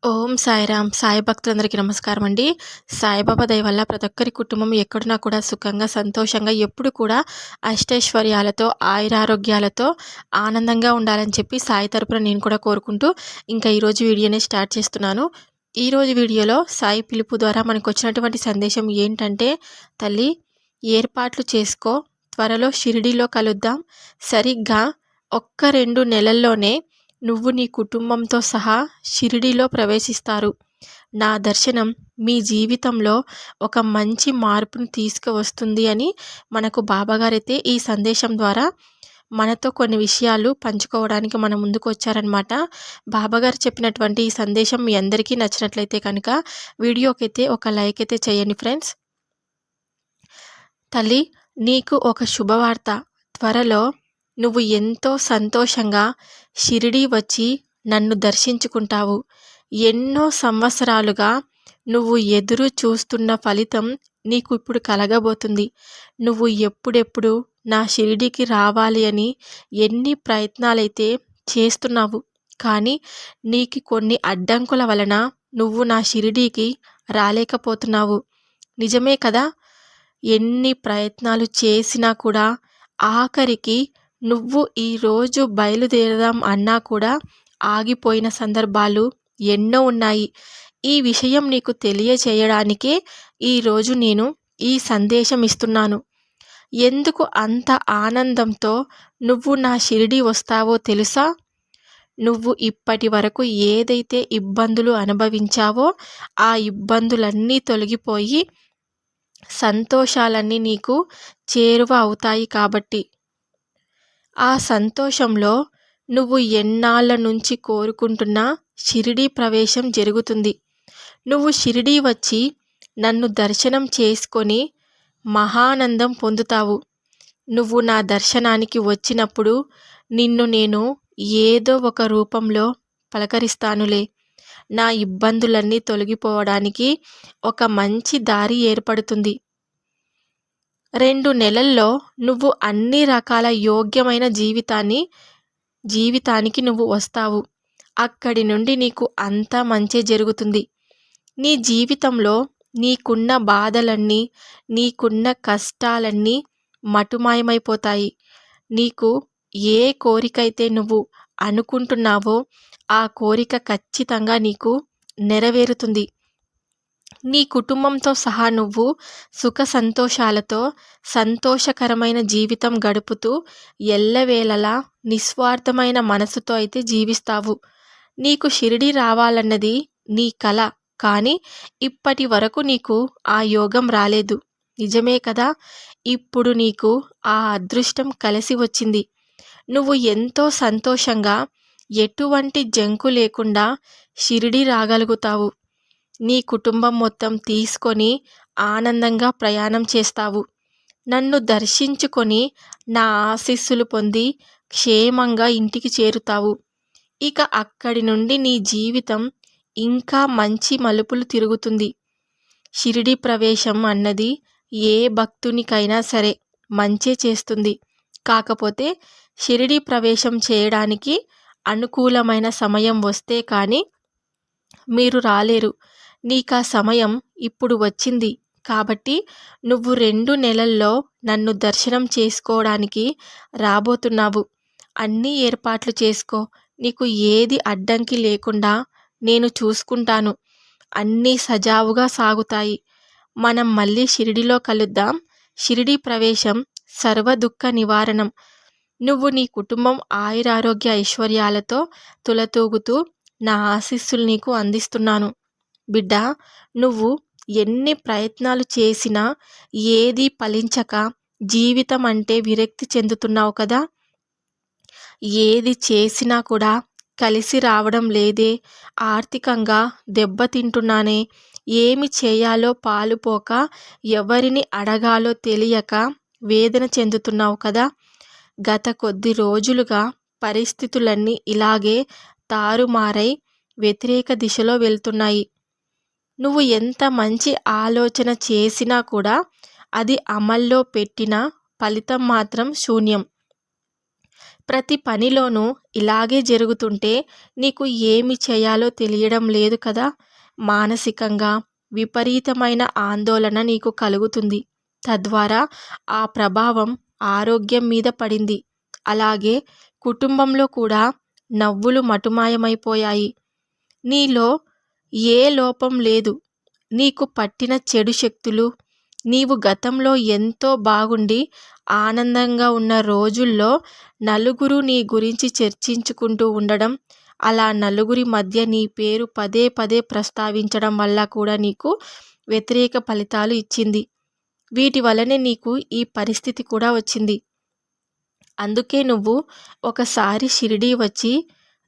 ఓం సాయిరామ్. సాయి భక్తులందరికీ నమస్కారం అండి. సాయిబాబా దయ వల్ల ప్రతి ఒక్కరి కుటుంబం ఎక్కడున్నా కూడా సుఖంగా, సంతోషంగా ఎప్పుడు కూడా అష్టైశ్వర్యాలతో, ఆయురారోగ్యాలతో ఆనందంగా ఉండాలని చెప్పి సాయి తరపున నేను కూడా కోరుకుంటూ ఇంకా ఈరోజు వీడియోని స్టార్ట్ చేస్తున్నాను. ఈరోజు వీడియోలో సాయి పిలుపు ద్వారా మనకొచ్చినటువంటి సందేశం ఏంటంటే, తల్లి ఏర్పాట్లు చేసుకో, త్వరలో షిరిడీలో కలుద్దాం. సరిగ్గా 2 నెలల్లోనే నువ్వు నీ కుటుంబంతో సహా షిరిడీలో ప్రవేశిస్తారు. నా దర్శనం మీ జీవితంలో ఒక మంచి మార్పును తీసుకువస్తుంది అని మనకు బాబాగారైతే ఈ సందేశం ద్వారా మనతో కొన్ని విషయాలు పంచుకోవడానికి మన ముందుకు వచ్చారనమాట. బాబాగారు చెప్పినటువంటి ఈ సందేశం మీ అందరికీ నచ్చినట్లయితే కనుక వీడియోకైతే ఒక లైక్ అయితే చేయండి ఫ్రెండ్స్. తల్లి, నీకు ఒక శుభవార్త. త్వరలో నువ్వు ఎంతో సంతోషంగా షిరిడీ వచ్చి నన్ను దర్శించుకుంటావు. ఎన్నో సంవత్సరాలుగా నువ్వు ఎదురు చూస్తున్న ఫలితం నీకు ఇప్పుడు కలగబోతుంది. నువ్వు ఎప్పుడెప్పుడు నా షిరిడీకి రావాలి అని ఎన్ని ప్రయత్నాలైతే చేస్తున్నావు, కానీ నీకు కొన్ని అడ్డంకుల వలన నువ్వు నా షిరిడీకి రాలేకపోతున్నావు. నిజమే కదా? ఎన్ని ప్రయత్నాలు చేసినా కూడా ఆఖరికి నువ్వు ఈరోజు బయలుదేరదాం అన్నా కూడా ఆగిపోయిన సందర్భాలు ఎన్నో ఉన్నాయి. ఈ విషయం నీకు తెలియచేయడానికే ఈరోజు నేను ఈ సందేశం ఇస్తున్నాను. ఎందుకు అంత ఆనందంతో నువ్వు నా షిరిడీ వస్తావో తెలుసా? నువ్వు ఇప్పటి వరకు ఏదైతే ఇబ్బందులు అనుభవించావో ఆ ఇబ్బందులన్నీ తొలగిపోయి సంతోషాలన్నీ నీకు చేరువ అవుతాయి కాబట్టి. ఆ సంతోషంలో నువ్వు ఎన్నాళ్ళ నుంచి కోరుకుంటున్న షిరిడీ ప్రవేశం జరుగుతుంది. నువ్వు షిరిడీ వచ్చి నన్ను దర్శనం చేసుకొని మహానందం పొందుతావు. నువ్వు నా దర్శనానికి వచ్చినప్పుడు నిన్ను నేను ఏదో ఒక రూపంలో పలకరిస్తానులే. నా ఇబ్బందులన్నీ తొలగిపోవడానికి ఒక మంచి దారి ఏర్పడుతుంది. 2 నెలల్లో నువ్వు అన్ని రకాల యోగ్యమైన జీవితానికి నువ్వు వస్తావు. అక్కడి నుండి నీకు అంతా మంచే జరుగుతుంది. నీ జీవితంలో నీకున్న బాధలన్నీ, నీకున్న కష్టాలన్నీ మటుమాయమైపోతాయి. నీకు ఏ కోరికైతే నువ్వు అనుకుంటున్నావో ఆ కోరిక ఖచ్చితంగా నీకు నెరవేరుతుంది. నీ కుటుంబంతో సహా నువ్వు సుఖ సంతోషాలతో సంతోషకరమైన జీవితం గడుపుతూ ఎల్లవేళలా నిస్వార్థమైన మనసుతో అయితే జీవిస్తావు. నీకు షిరిడీ రావాలన్నది నీ కల, కానీ ఇప్పటి వరకు నీకు ఆ యోగం రాలేదు. నిజమే కదా? ఇప్పుడు నీకు ఆ అదృష్టం కలిసి వచ్చింది. నువ్వు ఎంతో సంతోషంగా ఎటువంటి జంకు లేకుండా షిరిడీ రాగలుగుతావు. నీ కుటుంబం మొత్తం తీసుకొని ఆనందంగా ప్రయాణం చేస్తావు. నన్ను దర్శించుకొని నా ఆశీస్సులు పొంది క్షేమంగా ఇంటికి చేరుతావు. ఇక అక్కడి నుండి నీ జీవితం ఇంకా మంచి మలుపులు తిరుగుతుంది. షిరిడీ ప్రవేశం అన్నది ఏ భక్తునికైనా సరే మంచే చేస్తుంది. కాకపోతే షిరిడీ ప్రవేశం చేయడానికి అనుకూలమైన సమయం వస్తే కానీ మీరు రాలేరు. నీకా సమయం ఇప్పుడు వచ్చింది కాబట్టి నువ్వు 2 నెలల్లో నన్ను దర్శనం చేసుకోవడానికి రాబోతున్నావు. అన్నీ ఏర్పాట్లు చేసుకో. నీకు ఏది అడ్డంకి లేకుండా నేను చూసుకుంటాను. అన్నీ సజావుగా సాగుతాయి. మనం మళ్ళీ షిరిడీలో కలుద్దాం. షిరిడీ ప్రవేశం సర్వ దుఃఖ నివారణం. నువ్వు నీ కుటుంబం ఆయురారోగ్య ఐశ్వర్యాలతో తులతూగుతూ నా ఆశీస్సులు నీకు అందిస్తున్నాను. బిడ్డా, నువ్వు ఎన్ని ప్రయత్నాలు చేసినా ఏదీ ఫలించక జీవితం అంటే విరక్తి చెందుతున్నావు కదా? ఏది చేసినా కూడా కలిసి రావడం లేదే, ఆర్థికంగా దెబ్బతింటున్నానే, ఏమి చేయాలో పాలుపోక ఎవరిని అడగాలో తెలియక వేదన చెందుతున్నావు కదా? గత కొద్ది రోజులుగా పరిస్థితులన్నీ ఇలాగే తారుమారై వ్యతిరేక దిశలో వెళ్తున్నాయి. నువ్వు ఎంత మంచి ఆలోచన చేసినా కూడా అది అమల్లో పెట్టిన ఫలితం మాత్రం శూన్యం. ప్రతి పనిలోనూ ఇలాగే జరుగుతుంటే నీకు ఏమి చేయాలో తెలియడం లేదు కదా. మానసికంగా విపరీతమైన ఆందోళన నీకు కలుగుతుంది. తద్వారా ఆ ప్రభావం ఆరోగ్యం మీద పడింది. అలాగే కుటుంబంలో కూడా నవ్వులు మటుమాయమైపోయాయి. నీలో ఏ లోపం లేదు. నీకు పట్టిన చెడు శక్తులు, నీవు గతంలో ఎంతో బాగుండి ఆనందంగా ఉన్న రోజుల్లో నలుగురు నీ గురించి చర్చించుకుంటూ ఉండడం, అలా నలుగురి మధ్య నీ పేరు పదే పదే ప్రస్తావించడం వల్ల కూడా నీకు వ్యతిరేక ఫలితాలు ఇచ్చింది. వీటి వలనే నీకు ఈ పరిస్థితి కూడా వచ్చింది. అందుకే నువ్వు ఒకసారి షిరిడీ వచ్చి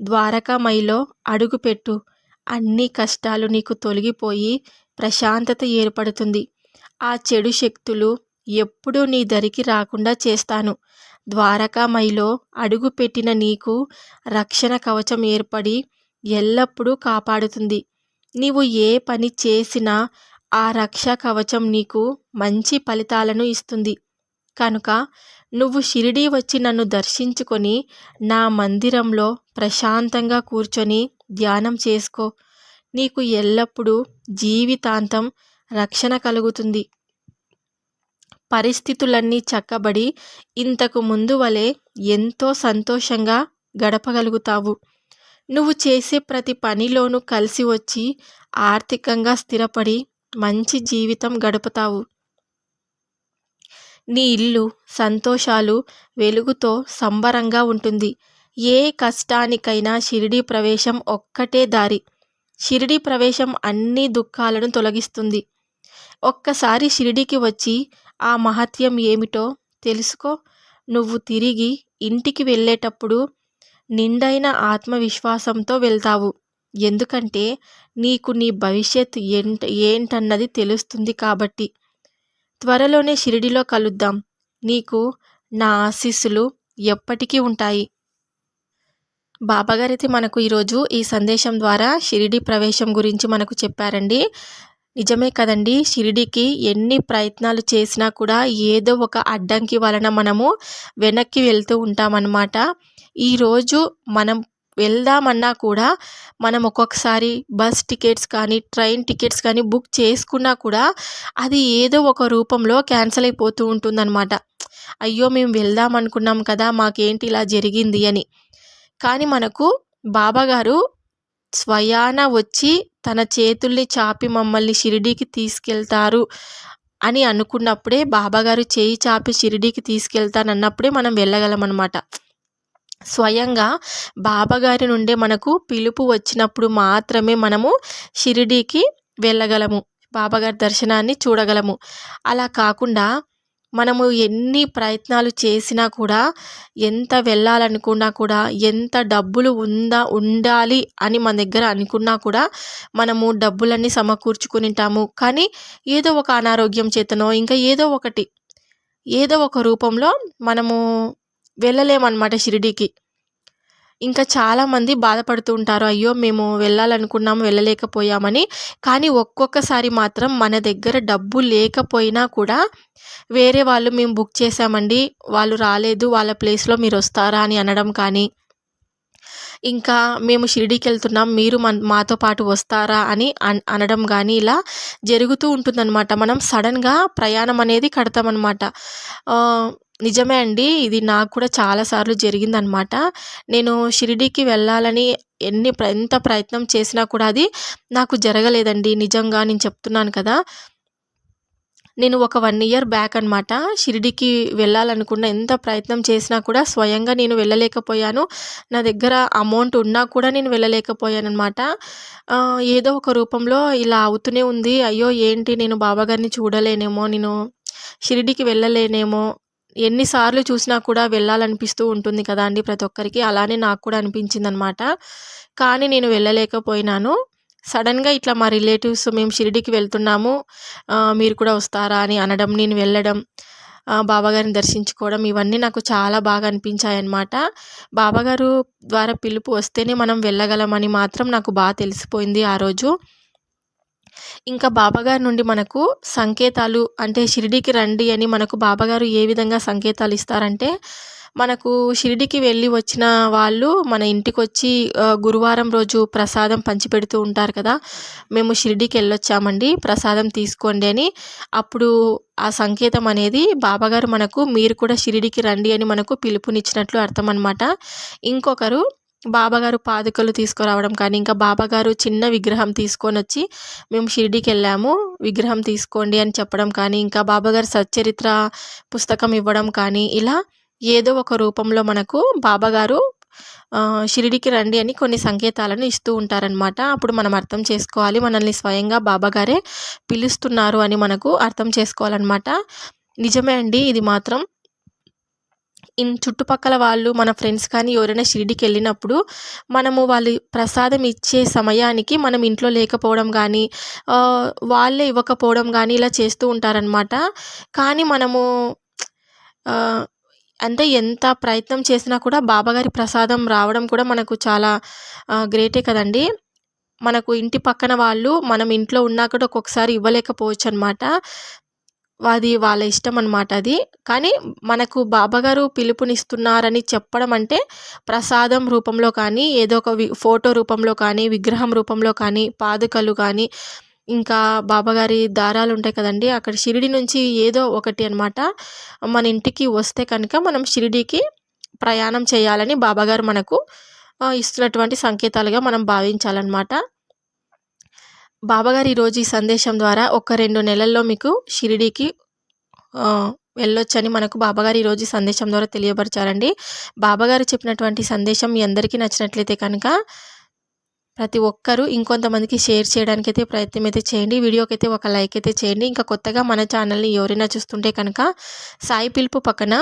ద్వారకామాయిలో అడుగుపెట్టు. అన్ని కష్టాలు నీకు తొలగిపోయి ప్రశాంతత ఏర్పడుతుంది. ఆ చెడు శక్తులు ఎప్పుడూ నీ దరికి రాకుండా చేస్తాను. ద్వారకామాయిలో అడుగుపెట్టిన నీకు రక్షణ కవచం ఏర్పడి ఎల్లప్పుడూ కాపాడుతుంది. నీవు ఏ పని చేసినా ఆ రక్షా కవచం నీకు మంచి ఫలితాలను ఇస్తుంది. కనుక నువ్వు షిరిడీ వచ్చి నన్ను దర్శించుకొని నా మందిరంలో ప్రశాంతంగా కూర్చొని ధ్యానం చేసుకో. నీకు ఎల్లప్పుడూ జీవితాంతం రక్షణ కలుగుతుంది. పరిస్థితులన్నీ చక్కబడి ఇంతకు ముందు వలె ఎంతో సంతోషంగా గడపగలుగుతావు. నువ్వు చేసే ప్రతి పనిలోనూ కలిసి వచ్చి ఆర్థికంగా స్థిరపడి మంచి జీవితం గడుపుతావు. నీ ఇల్లు సంతోషాలు వెలుగుతో సంబరంగా ఉంటుంది. ఏ కష్టానికైనా షిరిడీ ప్రవేశం ఒక్కటే దారి. షిరిడీ ప్రవేశం అన్ని దుఃఖాలను తొలగిస్తుంది. ఒక్కసారి షిరిడీకి వచ్చి ఆ మహత్యం ఏమిటో తెలుసుకో. నువ్వు తిరిగి ఇంటికి వెళ్ళేటప్పుడు నిండైన ఆత్మవిశ్వాసంతో వెళ్తావు. ఎందుకంటే నీకు నీ భవిష్యత్ ఏంటన్నది తెలుస్తుంది కాబట్టి. త్వరలోనే షిరిడీలో కలుద్దాం. నీకు నా ఆశీస్సులు ఎప్పటికీ ఉంటాయి. బాబాగారైతే మనకు ఈరోజు ఈ సందేశం ద్వారా షిరిడీ ప్రవేశం గురించి మనకు చెప్పారండి. నిజమే కదండి. షిరిడీకి ఎన్ని ప్రయత్నాలు చేసినా కూడా ఏదో ఒక అడ్డంకి వలన మనము వెనక్కి వెళ్తూ ఉంటామన్నమాట. ఈరోజు మనం వెళ్దామన్నా కూడా మనం ఒక్కొక్కసారి బస్ టికెట్స్ కానీ ట్రైన్ టికెట్స్ కానీ బుక్ చేసుకున్నా కూడా అది ఏదో ఒక రూపంలో క్యాన్సిల్ అయిపోతూ ఉంటుందన్నమాట. అయ్యో మేము వెళ్దాం అనుకున్నాం కదా, మాకేంటి ఇలా జరిగింది అని. కానీ మనకు బాబాగారు స్వయాన వచ్చి తన చేతుల్ని చాపి మమ్మల్ని షిరిడీకి తీసుకెళ్తారు అని అనుకున్నప్పుడే, బాబాగారు చేయి చాపి షిరిడీకి తీసుకెళ్తానన్నప్పుడే మనం వెళ్ళగలం అన్నమాట. స్వయంగా బాబాగారి నుండే మనకు పిలుపు వచ్చినప్పుడు మాత్రమే మనము షిరిడీకి వెళ్ళగలము, బాబాగారి దర్శనాన్ని చూడగలము. అలా కాకుండా మనము ఎన్ని ప్రయత్నాలు చేసినా కూడా, ఎంత వెళ్ళాలనుకున్నా కూడా, ఎంత డబ్బులు ఉండాలి అని మన దగ్గర అనుకున్నా కూడా మనము డబ్బులన్నీ సమకూర్చుకుని ఉంటాము. కానీ ఏదో ఒక అనారోగ్యం చేతనో ఇంకా ఏదో ఒక రూపంలో మనము వెళ్ళలేమన్నమాట షిరిడీకి. ఇంకా చాలామంది బాధపడుతూ ఉంటారు, అయ్యో మేము వెళ్ళాలనుకున్నాము వెళ్ళలేకపోయామని. కానీ ఒక్కొక్కసారి మాత్రం మన దగ్గర డబ్బు లేకపోయినా కూడా వేరే వాళ్ళు మేము బుక్ చేసామండి, వాళ్ళు రాలేదు, వాళ్ళ ప్లేస్లో మీరు వస్తారా అని అనడం కానీ, ఇంకా మేము షిరిడీకి వెళ్తున్నాం మీరు మాతో పాటు వస్తారా అని అనడం కానీ ఇలా జరుగుతూ ఉంటుందన్నమాట. మనం సడన్గా ప్రయాణం అనేది కడతామన్నమాట. నిజమే అండి, ఇది నాకు కూడా చాలాసార్లు జరిగిందనమాట. నేను షిరిడీకి వెళ్ళాలని ఎంత ప్రయత్నం చేసినా కూడా అది నాకు జరగలేదండి. నిజంగా నేను చెప్తున్నాను కదా. నేను ఒక 1 ఇయర్ బ్యాక్ అనమాట షిరిడీకి వెళ్ళాలనుకున్న, ఎంత ప్రయత్నం చేసినా కూడా స్వయంగా నేను వెళ్ళలేకపోయాను. నా దగ్గర అమౌంట్ ఉన్నా కూడా నేను వెళ్ళలేకపోయాను అనమాట. ఏదో ఒక రూపంలో ఇలా అవుతూనే ఉంది. అయ్యో ఏంటి, నేను బాబాగారిని చూడలేనేమో, నేను షిరిడీకి వెళ్ళలేనేమో, ఎన్నిసార్లు చూసినా కూడా వెళ్ళాలనిపిస్తూ ఉంటుంది కదా అండి ప్రతి ఒక్కరికి. అలానే నాకు కూడా అనిపించింది అనమాట. కానీ నేను వెళ్ళలేకపోయినాను. సడన్గా ఇట్లా మా రిలేటివ్స్ మేము షిరిడీకి వెళ్తున్నాము, మీరు కూడా వస్తారా అని అనడం, నేను వెళ్ళడం, బాబాగారిని దర్శించుకోవడం, ఇవన్నీ నాకు చాలా బాగా అనిపించాయి అన్నమాట. బాబాగారు ద్వారా పిలుపు వస్తేనే మనం వెళ్ళగలమని మాత్రం నాకు బాగా తెలిసిపోయింది ఆ రోజు. ఇంకా బాబాగారి నుండి మనకు సంకేతాలు, అంటే షిరిడీకి రండి అని మనకు బాబాగారు ఏ విధంగా సంకేతాలు ఇస్తారంటే, మనకు షిరిడీకి వెళ్ళి వచ్చిన వాళ్ళు మన ఇంటికొచ్చి గురువారం రోజు ప్రసాదం పంచిపెడుతూ ఉంటారు కదా! మేము షిరిడీకి వెళ్ళొచ్చామండి, ప్రసాదం తీసుకోండి అని. అప్పుడు ఆ సంకేతం అనేది బాబాగారు మనకు మీరు కూడా షిరిడీకి రండి అని మనకు పిలుపునిచ్చినట్లు అర్థం అనమాట. ఇంకొకరు బాబాగారు పాదుకలు తీసుకురావడం కానీ, ఇంకా బాబాగారు చిన్న విగ్రహం తీసుకొనొచ్చి మేము షిరిడీకెళ్ళాము, విగ్రహం తీసుకోండి అని చెప్పడం కానీ, ఇంకా బాబాగారు సచ్చరిత్ర పుస్తకం ఇవ్వడం కానీ, ఇలా ఏదో ఒక రూపంలో మనకు బాబాగారు షిరిడీకి రండి అని కొన్ని సంకేతాలను ఇస్తూ ఉంటారనమాట. అప్పుడు మనం అర్థం చేసుకోవాలి, మనల్ని స్వయంగా బాబాగారే పిలుస్తున్నారు అని మనకు అర్థం చేసుకోవాలన్నమాట. నిజమే అండి ఇది మాత్రం. చుట్టుపక్కల వాళ్ళు మన ఫ్రెండ్స్ కానీ ఎవరైనా షిరిడీకెళ్ళినప్పుడు మనము వాళ్ళు ప్రసాదం ఇచ్చే సమయానికి మనం ఇంట్లో లేకపోవడం కానీ, వాళ్ళే ఇవ్వకపోవడం కానీ ఇలా చేస్తూ ఉంటారనమాట. కానీ మనము అంటే ఎంత ప్రయత్నం చేసినా కూడా బాబాగారి ప్రసాదం రావడం కూడా మనకు చాలా గ్రేటే కదండీ! మనకు ఇంటి పక్కన వాళ్ళు మనం ఇంట్లో ఉన్నా కూడా ఒక్కొక్కసారి ఇవ్వలేకపోవచ్చనమాట. అది వాళ్ళ ఇష్టం అనమాట అది. కానీ మనకు బాబాగారు పిలుపునిస్తున్నారని చెప్పడం అంటే ప్రసాదం రూపంలో కానీ, ఏదో ఒక ఫోటో రూపంలో కానీ, విగ్రహం రూపంలో కానీ, పాదుకలు కానీ, ఇంకా బాబాగారి దారాలు ఉంటాయి కదండీ! అక్కడ షిరిడి నుంచి ఏదో ఒకటి అనమాట మన ఇంటికి వస్తే కనుక మనం షిరిడీకి ప్రయాణం చేయాలని బాబాగారు మనకు ఇస్తున్నటువంటి సంకేతాలుగా మనం భావించాలన్నమాట. బాబాగారు ఈరోజు ఈ సందేశం ద్వారా ఒక 2 నెలల్లో మీకు షిరిడీకి వెళ్ళొచ్చని మనకు బాబాగారు ఈరోజు ఈ సందేశం ద్వారా తెలియపరిచారండి. బాబాగారు చెప్పినటువంటి సందేశం మీ అందరికీ నచ్చినట్లయితే కనుక ప్రతి ఒక్కరూ ఇంకొంతమందికి షేర్ చేయడానికైతే ప్రయత్నం అయితే చేయండి. వీడియోకైతే ఒక లైక్ అయితే చేయండి. ఇంకా కొత్తగా మన ఛానల్ని ఎవరైనా చూస్తుంటే కనుక సాయి పిలుపు పక్కన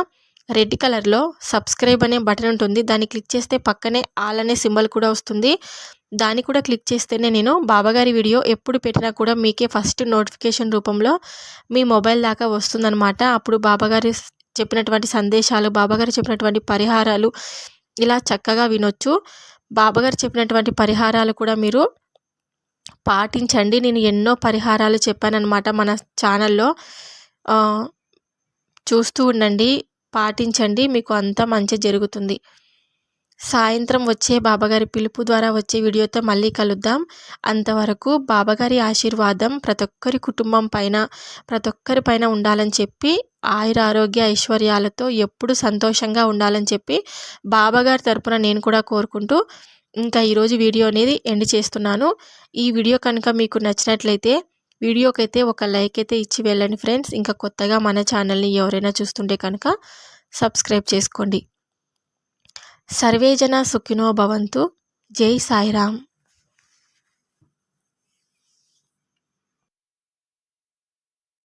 రెడ్ కలర్లో సబ్స్క్రైబ్ అనే బటన్ ఉంటుంది, దాన్ని క్లిక్ చేస్తే పక్కనే ఆల్ అనే సింబల్ కూడా వస్తుంది. దాన్ని కూడా క్లిక్ చేస్తేనే నేను బాబాగారి వీడియో ఎప్పుడు పెట్టినా కూడా మీకే ఫస్ట్ నోటిఫికేషన్ రూపంలో మీ మొబైల్ దాకా వస్తుందన్నమాట. అప్పుడు బాబాగారు చెప్పినటువంటి సందేశాలు, బాబాగారు చెప్పినటువంటి పరిహారాలు ఇలా చక్కగా వినొచ్చు. బాబాగారు చెప్పినటువంటి పరిహారాలు కూడా మీరు పాటించండి. నేను ఎన్నో పరిహారాలు చెప్పానన్నమాట మన ఛానల్లో. చూస్తూ ఉండండి, పాటించండి, మీకు అంతా మంచి జరుగుతుంది. సాయంత్రం వచ్చే బాబాగారి పిలుపు ద్వారా వచ్చే వీడియోతో మళ్ళీ కలుద్దాం. అంతవరకు బాబాగారి ఆశీర్వాదం ప్రతి ఒక్కరి కుటుంబం పైన, ప్రతి ఒక్కరి పైన ఉండాలని చెప్పి, ఆయురారోగ్య ఐశ్వర్యాలతో ఎప్పుడు సంతోషంగా ఉండాలని చెప్పి బాబాగారి తరపున నేను కూడా కోరుకుంటూ ఇంకా ఈరోజు వీడియో అనేది ఎండ్ చేస్తున్నాను. ఈ వీడియో కనుక మీకు నచ్చినట్లయితే వీడియోకైతే ఒక లైక్ అయితే ఇచ్చి వెళ్ళండి ఫ్రెండ్స్. ఇంకా కొత్తగా మన ఛానల్ని ఎవరైనా చూస్తుంటే కనుక సబ్స్క్రైబ్ చేసుకోండి. సర్వేజన సుఖినో భవంతు. జై సాయిరామ్.